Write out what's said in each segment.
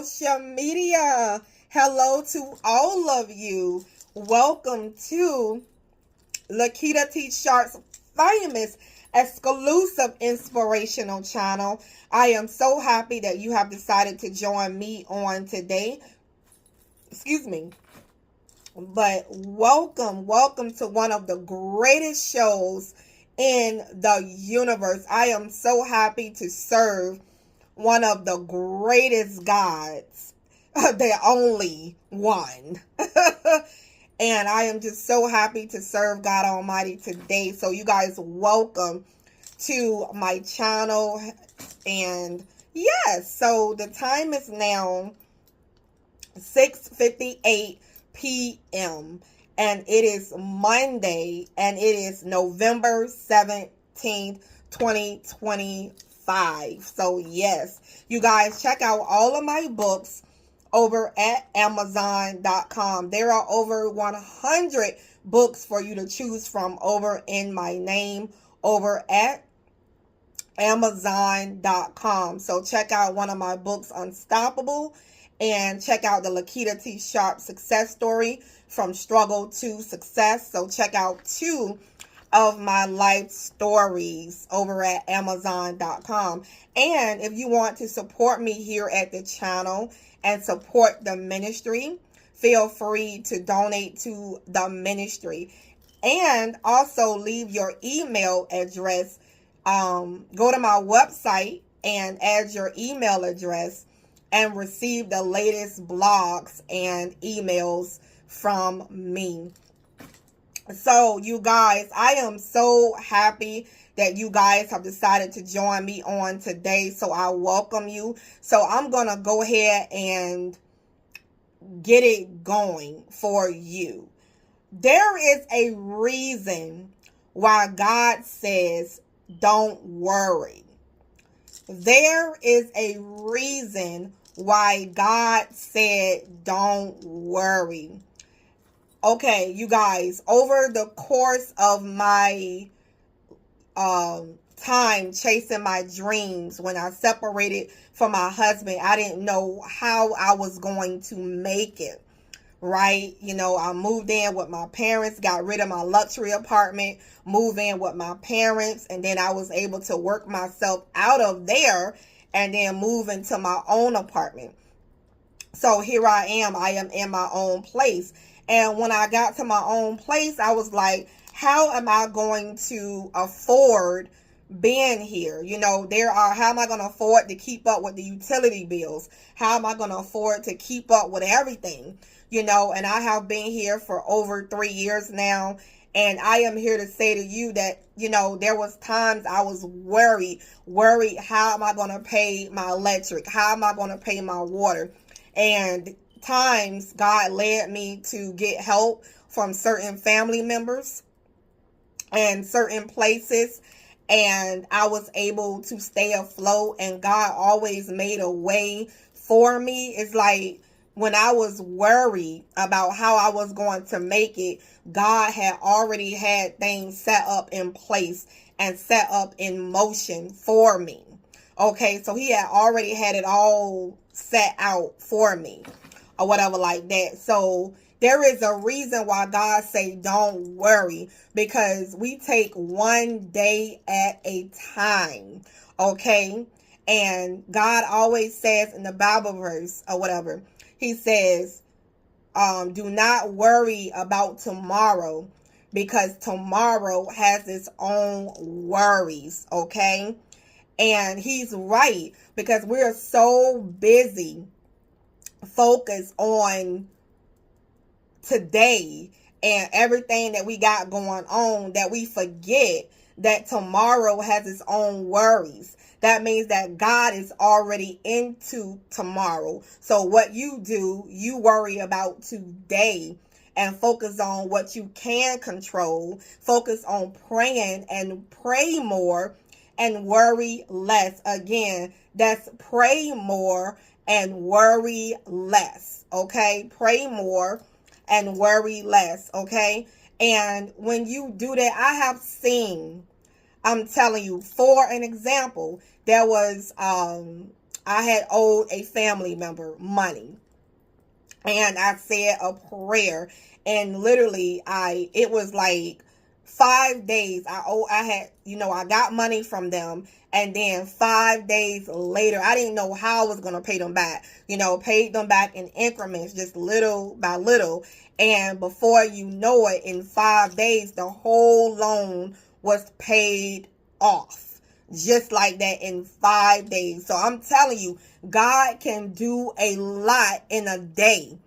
social media. Hello to all of you. Welcome to Lakita T. Sharp's famous exclusive inspirational channel. I am so happy that you have decided to join me on today. Excuse me. But welcome to one of the greatest shows in the universe. I am so happy to serve one of the greatest gods, the only one. And I am just so happy to serve God Almighty today. So you guys, welcome to my channel. And yes, so the time is now 6:58 p.m. and it is Monday, and it is November 17th, 2025. So yes, you guys, check out all of my books over at Amazon.com. There are over 100 books for you to choose from over in my name over at Amazon.com. So check out one of my books, Unstoppable, and check out the Lakita T. Sharp success story, From Struggle to Success. So check out two of my life stories over at Amazon.com. And if you want to support me here at the channel and support the ministry, feel free to donate to the ministry. And also leave your email address. Go to my website and add your email address and receive the latest blogs and emails from me. So you guys, I am so happy that you guys have decided to join me on today. So I welcome you. So I'm going to go ahead and get it going for you. There is a reason why God says, don't worry. There is a reason why God said, don't worry. Okay, you guys, over the course of my time chasing my dreams, when I separated from my husband, I didn't know how I was going to make it. Right? You know, I moved in with my parents, got rid of my luxury apartment, moved in with my parents, and then I was able to work myself out of there and then move into my own apartment. So here I am in my own place. And when I got to my own place, I was like, how am I going to afford being here? You know, how am I going to afford to keep up with the utility bills? How am I going to afford to keep up with everything? You know, and I have been here for over 3 years now. And I am here to say to you that, you know, there was times I was worried, how am I going to pay my electric? How am I going to pay my water? And times God led me to get help from certain family members and certain places. And I was able to stay afloat, and God always made a way for me. It's like, when I was worried about how I was going to make it, God had already had things set up in place and set up in motion for me. Okay, so he had already had it all set out for me or whatever like that. So there is a reason why God say don't worry, because we take one day at a time. Okay, and God always says in the Bible verse or whatever, he says, do not worry about tomorrow, because tomorrow has its own worries, okay? And he's right, because we're so busy focused on today and everything that we got going on that we forget that tomorrow has its own worries. That means that God is already into tomorrow. So what you do, you worry about today and focus on what you can control. Focus on praying and pray more and worry less. Again, that's pray more and worry less. Okay? Pray more and worry less. Okay? And when you do that, I have seen, I'm telling you, for an example, there was I had owed a family member money, and I said a prayer, and literally it was like 5 days. I had, I got money from them, and then 5 days later, I didn't know how I was gonna pay them back. Paid them back in increments, just little by little. And before you know it, in 5 days, the whole loan was paid off. Just like that, in 5 days. So I'm telling you, God can do a lot in a day.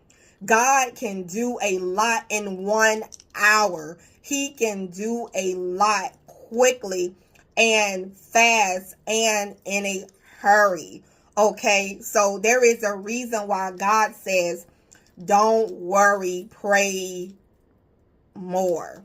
God can do a lot in 1 hour. He can do a lot quickly and fast and in a hurry. Okay, so there is a reason why God says, don't worry, pray more.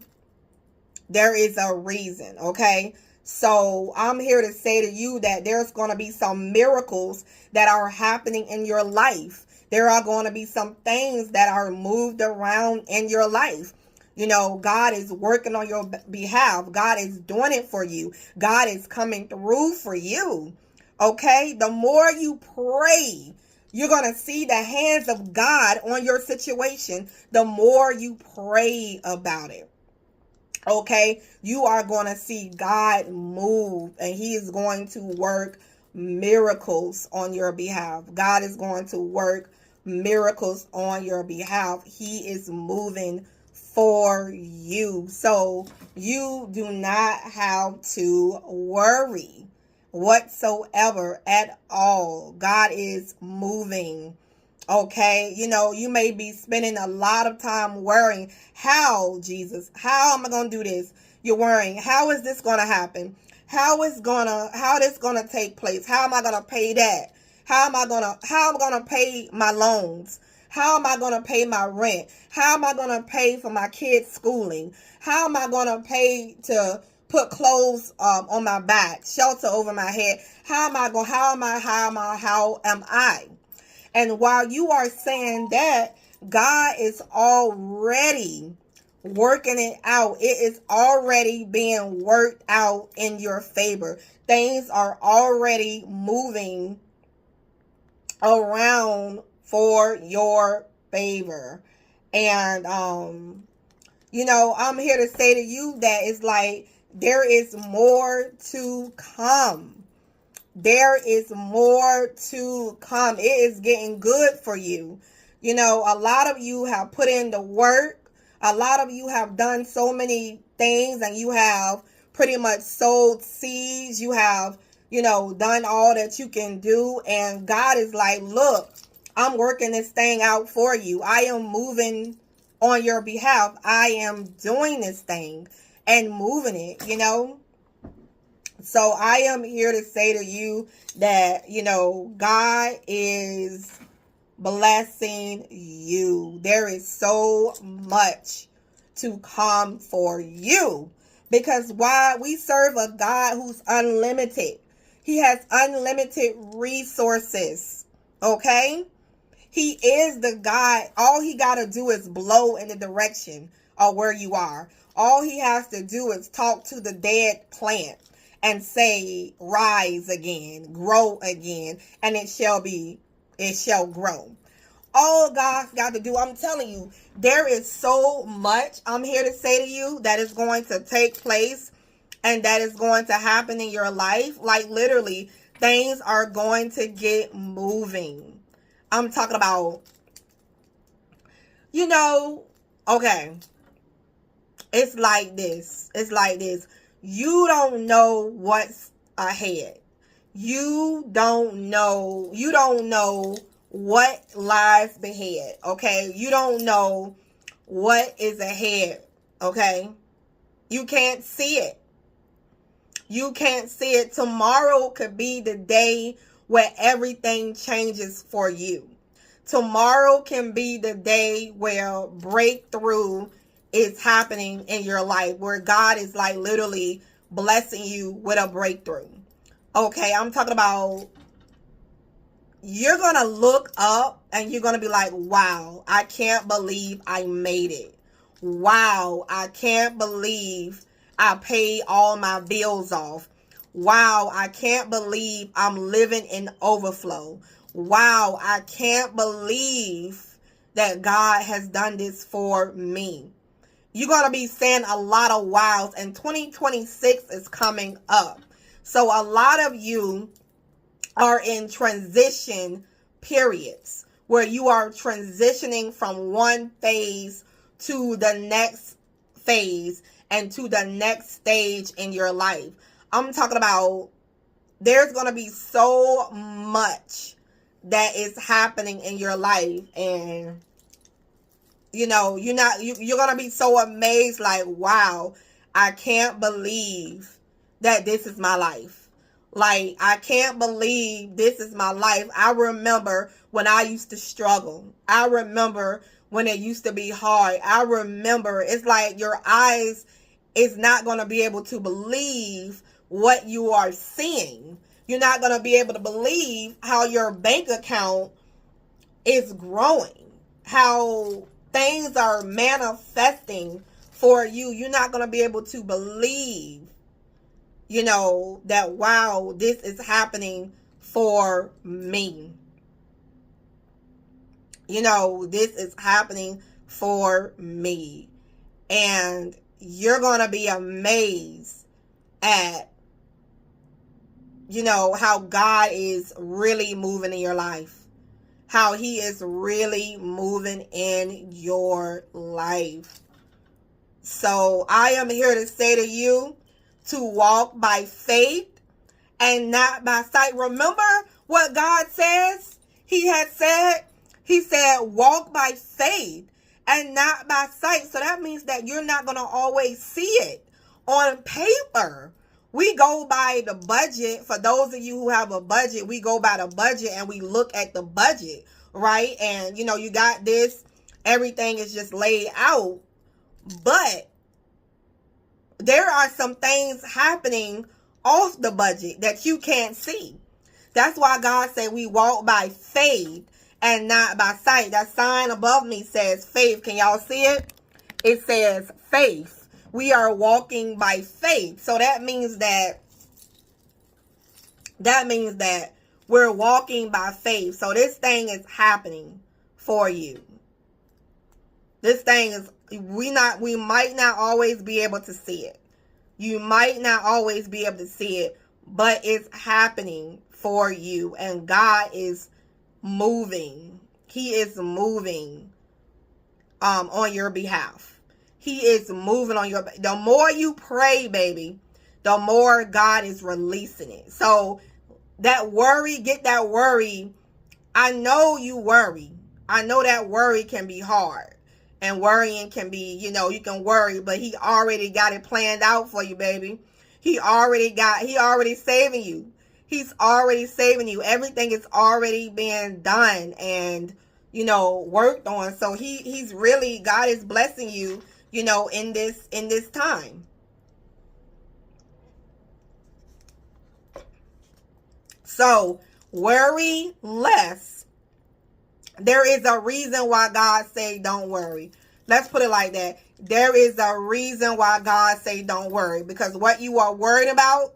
There is a reason, okay? So I'm here to say to you that there's going to be some miracles that are happening in your life. There are going to be some things that are moved around in your life. God is working on your behalf. God is doing it for you. God is coming through for you. Okay? The more you pray, you're going to see the hands of God on your situation. The more you pray about it. Okay, you are going to see God move, and he is going to work miracles on your behalf. God is going to work miracles on your behalf. He is moving for you. So you do not have to worry whatsoever at all. God is moving. Okay, you may be spending a lot of time worrying, how, Jesus, how am I going to do this? You're worrying, how is this going to happen? How this going to take place? How am I going to pay that? How am I going to pay my loans? How am I going to pay my rent? How am I going to pay for my kids' schooling? How am I going to pay to put clothes on my back, shelter over my head? How am I? And while you are saying that, God is already working it out. It is already being worked out in your favor. Things are already moving around for your favor. And, I'm here to say to you that it's like there is more to come. There is more to come. It is getting good for you. A lot of you have put in the work. A lot of you have done so many things, and you have pretty much sowed seeds. You have, done all that you can do. And God is like, look, I'm working this thing out for you. I am moving on your behalf. I am doing this thing and moving it, So I am here to say to you that, God is blessing you. There is so much to come for you, because why? We serve a God who's unlimited. He has unlimited resources. Okay? He is the God. All he got to do is blow in the direction of where you are. All he has to do is talk to the dead plant and say, rise again, grow again, and it shall grow. All God's got to do, I'm telling you, there is so much, I'm here to say to you, that is going to take place and that is going to happen in your life. Like literally, things are going to get moving. I'm talking about, okay, it's like this. You don't know what's ahead. You don't know what lies ahead, okay? You don't know what is ahead, okay? You can't see it. You can't see it. Tomorrow could be the day where everything changes for you. Tomorrow can be the day where breakthrough is happening in your life, where God is like literally blessing you with a breakthrough. Okay, I'm talking about, you're going to look up and you're going to be like, wow, I can't believe I made it. Wow, I can't believe I paid all my bills off. Wow, I can't believe I'm living in overflow. Wow, I can't believe that God has done this for me. You're going to be saying a lot of wows, and 2026 is coming up. So a lot of you are in transition periods where you are transitioning from one phase to the next phase and to the next stage in your life. I'm talking about there's going to be so much that is happening in your life, and you're going to be so amazed, like, wow, I can't believe that this is my life. Like, I can't believe this is my life. I remember when I used to struggle. I remember when it used to be hard. I remember, it's like your eyes is not going to be able to believe what you are seeing. You're not going to be able to believe how your bank account is growing, how things are manifesting for you. You're not going to be able to believe, that, wow, this is happening for me. This is happening for me. And you're going to be amazed at, how God is really moving in your life. How he is really moving in your life. So I am here to say to you to walk by faith and not by sight. Remember what God says? He said, walk by faith and not by sight. So that means that you're not going to always see it on paper. We go by the budget. For those of you who have a budget, we go by the budget and we look at the budget, right? And, you got this, everything is just laid out. But there are some things happening off the budget that you can't see. That's why God said we walk by faith and not by sight. That sign above me says faith. Can y'all see it? It says faith. We are walking by faith. So that means that we're walking by faith. So this thing is happening for you. This thing is, we might not always be able to see it. You might not always be able to see it, but it's happening for you. And God is moving. He is moving on your behalf. He is moving on your, the more you pray, baby, the more God is releasing it. So that worry, get that worry. I know you worry. I know that worry can be hard. And worrying can be, you can worry, but he already got it planned out for you, baby. He already saving you. He's already saving you. Everything is already being done and, worked on. So he's really, God is blessing you, in this time. So worry less. There is a reason why God say don't worry. Let's put it like that. There is a reason why God say don't worry. Because what you are worried about,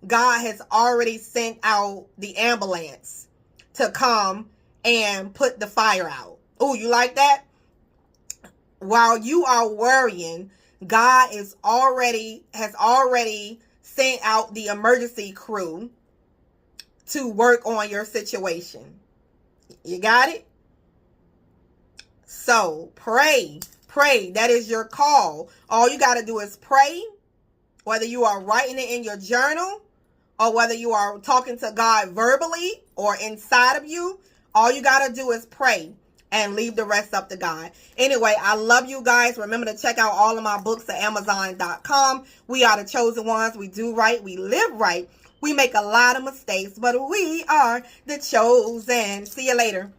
God has already sent out the ambulance to come and put the fire out. Oh, you like that? While you are worrying, God has already sent out the emergency crew to work on your situation. You got it? So pray. That is your call. All you got to do is pray, whether you are writing it in your journal or whether you are talking to God verbally or inside of you. All you got to do is pray and leave the rest up to God. Anyway, I love you guys. Remember to check out all of my books at Amazon.com. We are the chosen ones. We do right. We live right. We make a lot of mistakes, but we are the chosen. See you later.